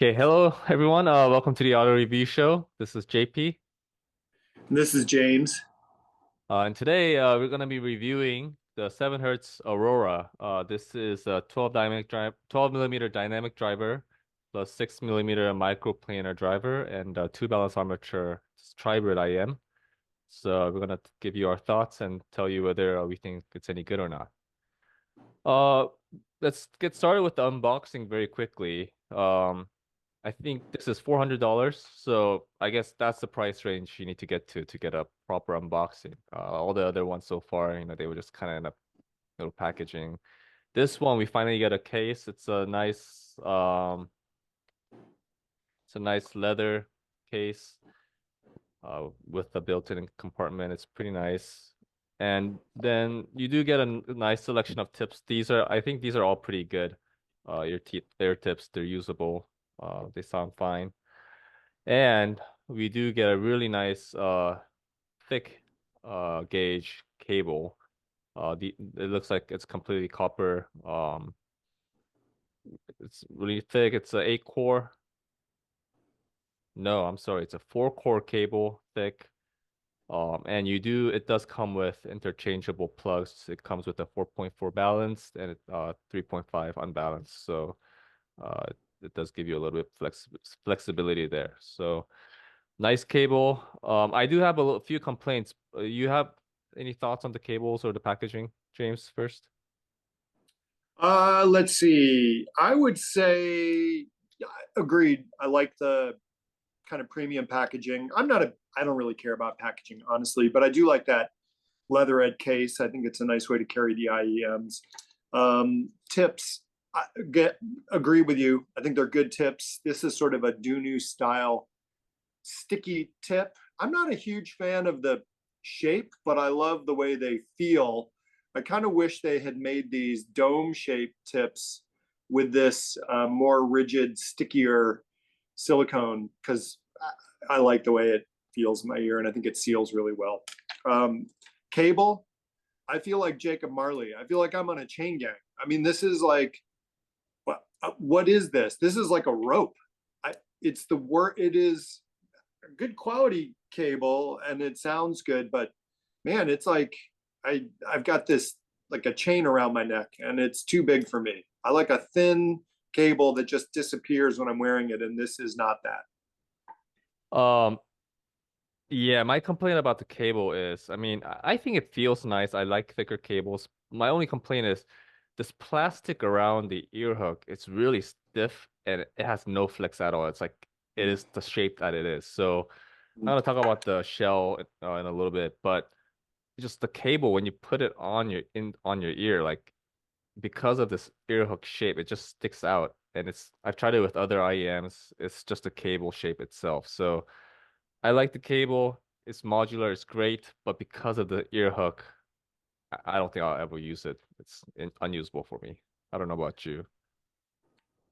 Okay, hello everyone. Welcome to the auto review show. This is JP. This is James. And today we're going to be reviewing the 7 Hertz Aurora. This is a 12 millimeter dynamic driver plus 6 millimeter microplanar driver and 2 balance armature tribrid IM. So we're going to give you our thoughts and tell you whether we think it's any good or not. Uh, let's get started with the unboxing very quickly. I think this is $400, so I guess that's the price range you need to get to get a proper unboxing. All the other ones so far, they were just kind of in a little packaging. This one we finally get a case. It's a nice leather case with a built-in compartment. It's pretty nice. And then you do get a nice selection of tips. I think these are all pretty good. Air tips, they're usable. They sound fine. And we do get a really nice thick gauge cable. It looks like it's completely copper. It's really thick. It's a 8 core. No, I'm sorry, it's a 4 core cable thick. And it does come with interchangeable plugs. It comes with a 4.4 balanced and 3.5 unbalanced. So uh, it does give you a little bit flexibility there. So nice cable. I do have few complaints. You have any thoughts on the cables or the packaging, James, first? Let's see. I would say, yeah, agreed. I like the kind of premium packaging. I don't really care about packaging, honestly, but I do like that leatherette case. I think it's a nice way to carry the IEMs. Tips, I agree with you. I think they're good tips. This is sort of a Dunu style sticky tip. I'm not a huge fan of the shape, but I love the way they feel. I kind of wish they had made these dome shaped tips with this more rigid, stickier silicone because I like the way it feels in my ear and I think it seals really well. Um, Cable, I feel like Jacob Marley. I feel like I'm on a chain gang. I mean, this is like, what is this? This is like a rope. It's the word. It is good quality cable and it sounds good, but man, it's like I've got this like a chain around my neck and it's too big for me. I like a thin cable that just disappears when I'm wearing it, and this is not that. Um, yeah, my complaint about the cable is, I think it feels nice. I like thicker cables. My only complaint is this plastic around the ear hook. It's really stiff and it has no flex at all. It's like it is the shape that it is. So I'm gonna talk about the shell in a little bit, but just the cable when you put it on your ear, like because of this ear hook shape, it just sticks out. And I've tried it with other IEMs. It's just a cable shape itself. So I like the cable. It's modular. It's great. But because of the ear hook, I don't think I'll ever use it. Unusable for me. I don't know about you.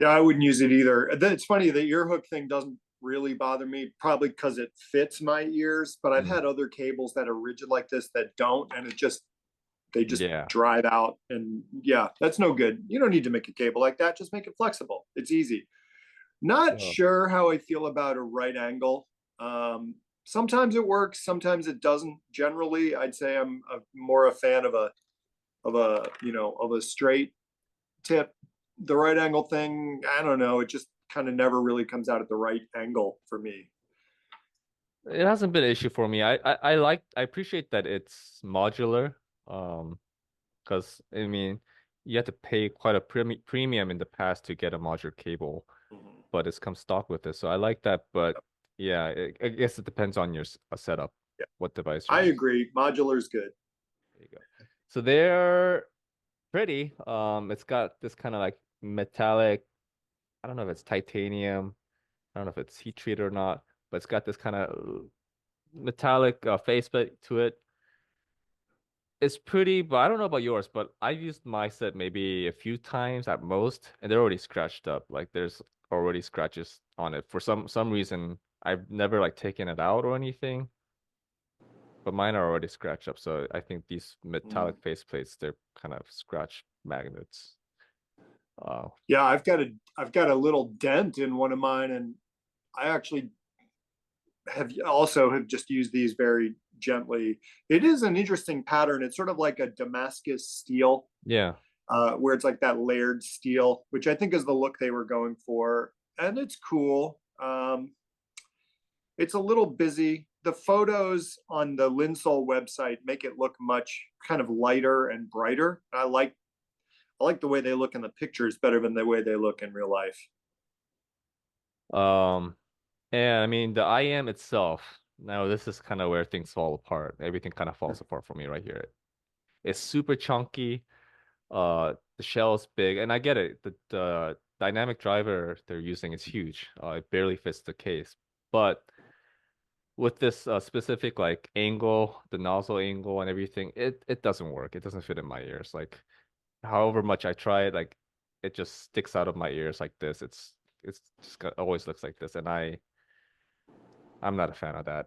Yeah, I wouldn't use it either. It's funny, the ear hook thing doesn't really bother me, probably because it fits my ears. But I've Mm. had other cables that are rigid like this that don't, and they just Yeah. drive out. And yeah, that's no good. You don't need to make a cable like that. Just make it flexible. It's easy. Not Oh. sure how I feel about a right angle. Sometimes it works, sometimes it doesn't. Generally, I'd say I'm more a fan of a straight tip. The right angle thing, I don't know. It just kind of never really comes out at the right angle for me. It hasn't been an issue for me. I appreciate that it's modular. Um, because you have to pay quite a premium in the past to get a modular cable, Mm-hmm. but it's come stock with it. So I like that, but yeah, I guess it depends on your setup, Yeah, what device you're I using. agree. Modular is good. There you go. So they're pretty. It's got this kind of like metallic, I don't know if it's titanium, I don't know if it's heat treated or not, but it's got this kind of metallic faceplate to it. It's pretty, but I don't know about yours, but I've used my set maybe a few times at most, and they're already scratched up. Like there's already scratches on it. For some reason, I've never like taken it out or anything, but mine are already scratched up. So I think these Mm. metallic faceplates, they're kind of scratch magnets. Uh, Yeah, I've got a little dent in one of mine, and I actually have just used these very gently. It is an interesting pattern. It's sort of like a Damascus steel, yeah. where it's like that layered steel, which I think is the look they were going for, and it's cool. It's a little busy. The photos on the Linsole website make it look much kind of lighter and brighter. I like the way they look in the pictures better than the way they look in real life. Um, and I mean the IM itself. Now this is kind of where things fall apart. Everything kind of falls apart for me right here. It's super chunky. The shell's big, and I get it. The dynamic driver they're using is huge. It barely fits the case, but with this specific like angle, the nozzle angle and everything, it doesn't work. It doesn't fit in my ears. Like however much I try it, like it just sticks out of my ears like this. It's just always looks like this, and I'm not a fan of that.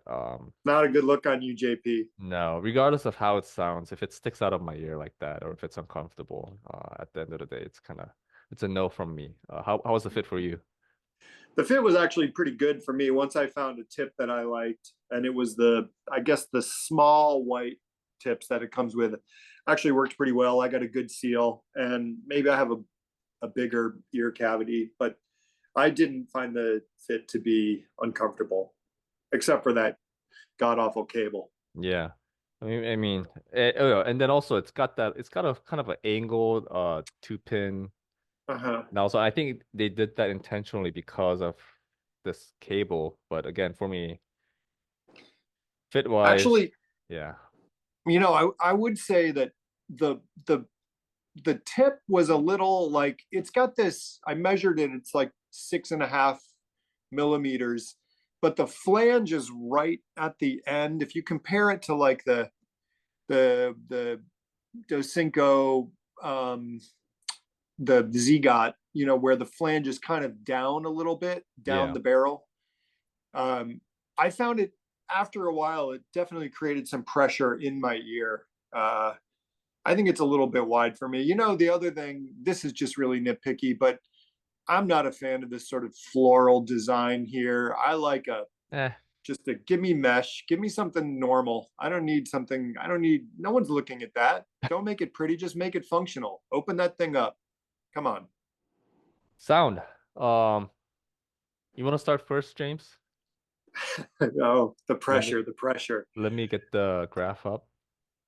Not a good look on you, JP. No, regardless of how it sounds, if it sticks out of my ear like that, or if it's uncomfortable, at the end of the day, it's a no from me. How was the fit for you? The fit was actually pretty good for me once I found a tip that I liked, and it was I guess the small white tips that it comes with. Actually worked pretty well. I got a good seal, and maybe I have a bigger ear cavity, but I didn't find the fit to be uncomfortable, except for that god awful cable. Yeah. Oh, yeah, and then also it's got a kind of an angled two pin. Uh-huh. Now, so I think they did that intentionally because of this cable. But again, for me, fit wise, Actually, yeah, I would say that the the the tip was a little like it's got this. I measured it. It's like 6.5 millimeters, but the flange is right at the end. If you compare it to like the Docinco, the Zigot, where the flange is kind of down a little bit down yeah. the barrel. I found it after a while. It definitely created some pressure in my ear. I think it's a little bit wide for me. The other thing, this is just really nitpicky, but I'm not a fan of this sort of floral design here. I like Eh, just a give me mesh, give me something normal. I don't need, no one's looking at that. Don't make it pretty, just make it functional. Open that thing up. Come on. sound. Um, you want to start first, James? Oh, the Let me pressure, the pressure. let me get the graph up.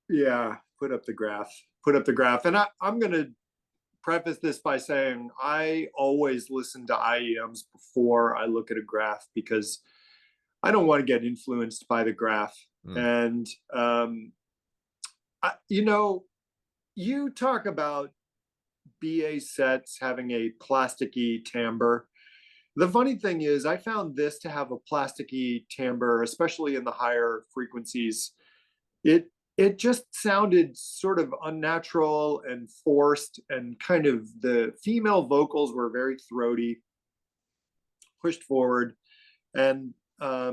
Yeah, put up the graph. Put up the graph. And I'm going to preface this by saying I always listen to IEMs before I look at a graph because I don't want to get influenced by the graph. Mm, And, I, you know, you talk about BA sets having a plasticky timbre. The funny thing is, I found this to have a plasticky timbre, especially in the higher frequencies. It just sounded sort of unnatural and forced, and kind of the female vocals were very throaty, pushed forward, and I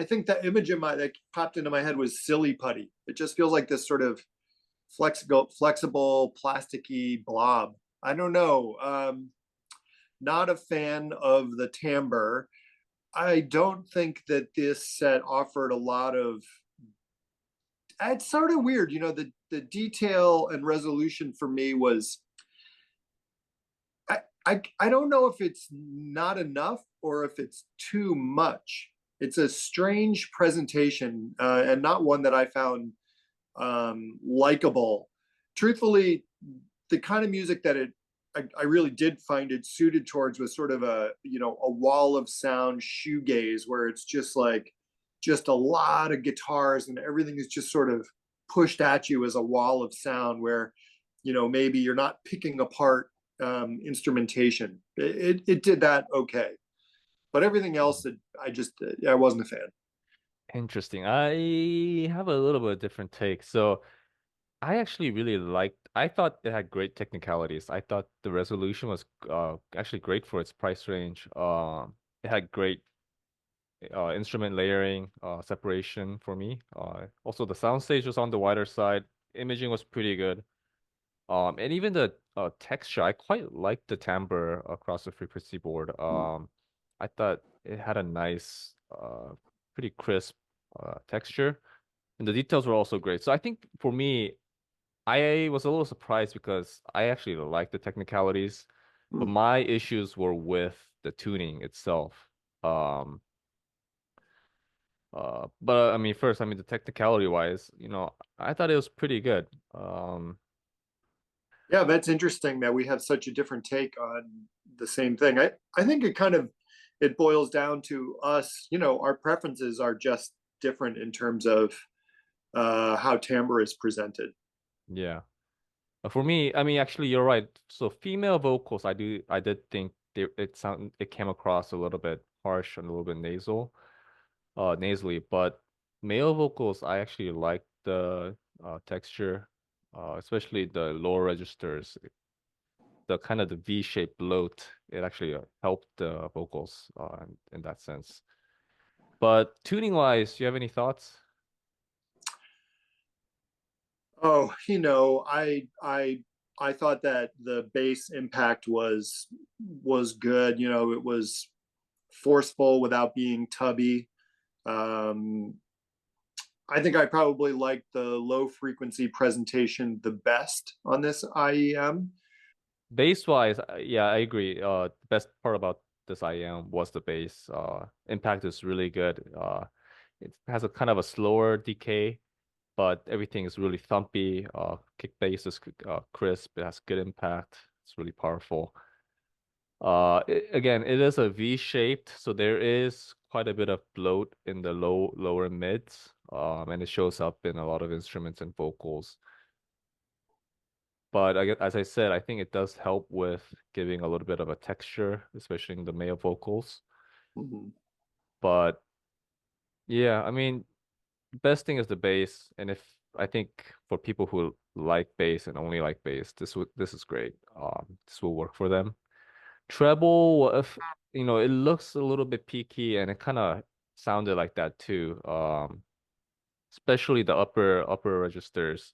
think that image that popped into my head was silly putty. It just feels like this sort of flexible, plasticky blob. I don't know. Not a fan of the timbre. I don't think that this set offered a lot of. It's sort of weird, the detail and resolution for me was. I don't know if it's not enough or if it's too much. It's a strange presentation, and not one that I found likable. Truthfully, the kind of music that I really did find it suited towards was sort of a wall of sound shoegaze, where it's just a lot of guitars and everything is just sort of pushed at you as a wall of sound where maybe you're not picking apart instrumentation. It did that okay, but everything else that I wasn't a fan. interesting. I have a little bit of different take. So I actually really liked. I thought it had great technicalities. I thought the resolution was actually great for its price range. It had great instrument layering, separation for me. Also the soundstage was on the wider side. Imaging was pretty good. And even the texture. I quite liked the timbre across the frequency board. I thought it had a nice, pretty crisp texture, and the details were also great. So I think for me, I was a little surprised because I actually like the technicalities, but my issues were with the tuning itself. Um, but I mean, first, I mean, the technicality wise, I thought it was pretty good. Yeah, that's interesting that we have such a different take on the same thing. I think it boils down to us, our preferences are just different in terms of how timbre is presented. Yeah. For me, I mean, actually, you're right. So female vocals, I did think it came across a little bit harsh and a little bit nasally, but male vocals, I actually like the texture, especially the lower registers, the kind of the V-shaped bloat. It actually helped the vocals in that sense. But tuning wise, do you have any thoughts? Oh, I thought that the bass impact was good. It was forceful without being tubby. Um, I think I probably liked the low frequency presentation the best on this IEM. Bass wise, yeah, I agree. The best part about this IM was the bass. Impact is really good. It has a kind of a slower decay, but everything is really thumpy. Kick bass is crisp. It has good impact. It's really powerful. Again, it is a V-shaped, so there is quite a bit of bloat in the lower mids. And it shows up in a lot of instruments and vocals. But as I said, I think it does help with giving a little bit of a texture, especially in the male vocals. Mhm. But yeah, I mean, the best thing is the bass. And if I think for people who like bass and only like bass, this is great. This will work for them. Treble, if it looks a little bit peaky, and it kind of sounded like that too. Especially the upper registers.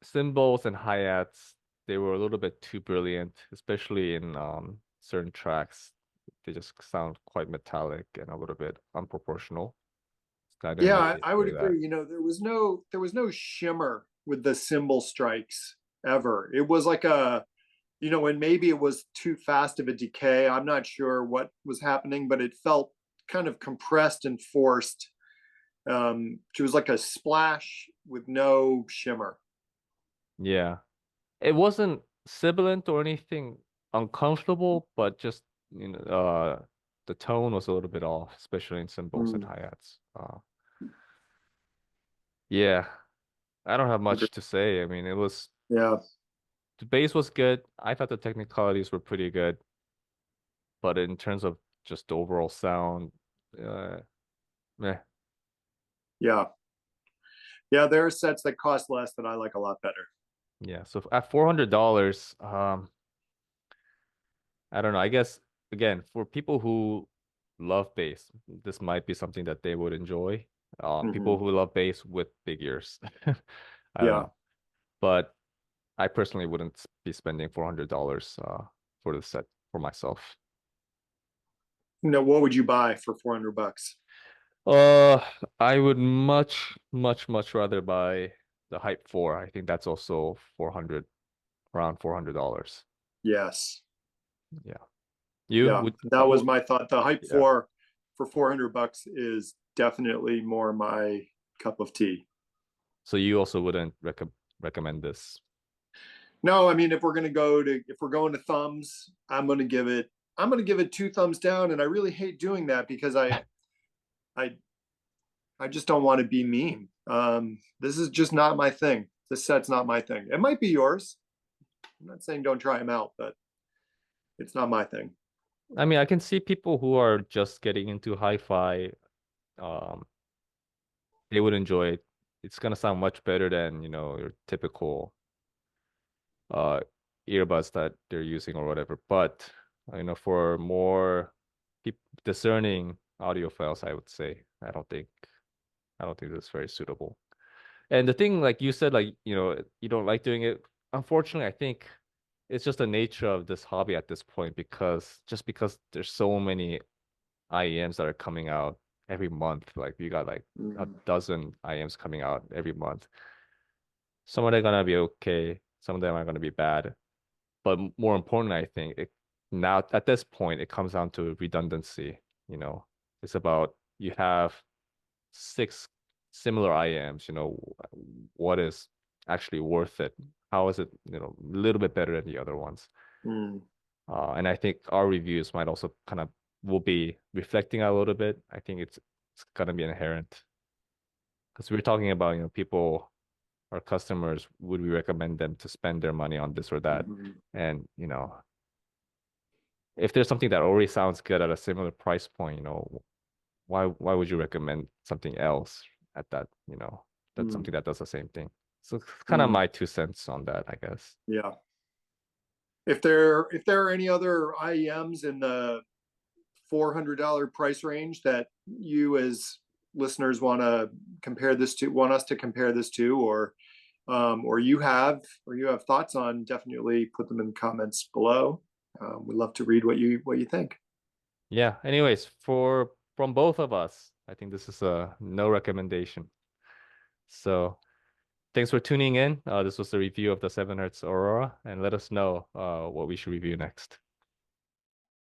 Cymbals and hi-hats, they were a little bit too brilliant, especially in certain tracks. They just sound quite metallic and a little bit unproportional. I didn't Yeah, really I would enjoy that. agree. There was no shimmer with the cymbal strikes ever. It was like and maybe it was too fast of a decay. I'm not sure what was happening, but it felt kind of compressed and forced. It was like a splash with no shimmer. Yeah. It wasn't sibilant or anything uncomfortable, but just the tone was a little bit off, especially in cymbals and Mm, hi-hats. Yeah, I don't have agree. much to say. I mean, Yeah, the bass was good. I thought the technicalities were pretty good, but in terms of just the overall sound, uh, meh. yeah, yeah. There are sets that cost less that I like a lot better. Yeah. So at $400, I don't know. I guess again, for people who love bass, this might be something that they would enjoy. People Hmm. who love bass with big ears. I don't Yeah. know. But I personally wouldn't be spending $400 for the set for myself. What would you buy for 400 bucks? Uh, I would much, much, much rather buy the Hype 4. I think that's also 400, around $400. Yes. Yeah. You Yeah, would, that was my thought. The hype yeah. for 400 bucks is definitely more my cup of tea. So you also wouldn't recommend this. No, I mean if we're going to thumbs, I'm gonna give it two thumbs down, and I really hate doing that because I I just don't want to be mean. This is just not my thing. This set's not my thing. It might be yours. I'm not saying don't try them out, but it's not my thing. I mean, I can see people who are just getting into hi-fi, um, they would enjoy it. It's gonna sound much better than, your typical uh earbuds that they're using or whatever. But for more peop discerning audiophiles, I would say I don't think that's very suitable. And the thing, like you said, like you don't like doing it. unfortunately, I think it's just the nature of this hobby at this point because there's so many IEMs that are coming out every month. Like you got like a Mm, dozen IEMs coming out every month. Some of them are gonna be okay, some of them are gonna be bad. But more important, I think it now at this point it comes down to redundancy. You know, it's about you have six similar IAMs. What is actually worth it? How is it, a little bit better than the other ones? mm, And I think our reviews might also kind of will be reflecting a little bit. I think it's gonna be inherent because we're talking about, people, our customers, would we recommend them to spend their money on this or that? mhm, And, if there's something that already sounds good at a similar price point, why would you recommend something else at that, that's mm, something that does the same thing. So it's kind of mm. my 2 cents on that, I guess. Yeah. If there are any other IEMs in the $400 price range that you as listeners want us to compare this to, or you have thoughts on, definitely put them in the comments below. We'd love to read what you think. Yeah. Anyways, from both of us, I think this is a no recommendation. So thanks for tuning in. This was the review of the 7 Hertz Aurora, and let us know what we should review next.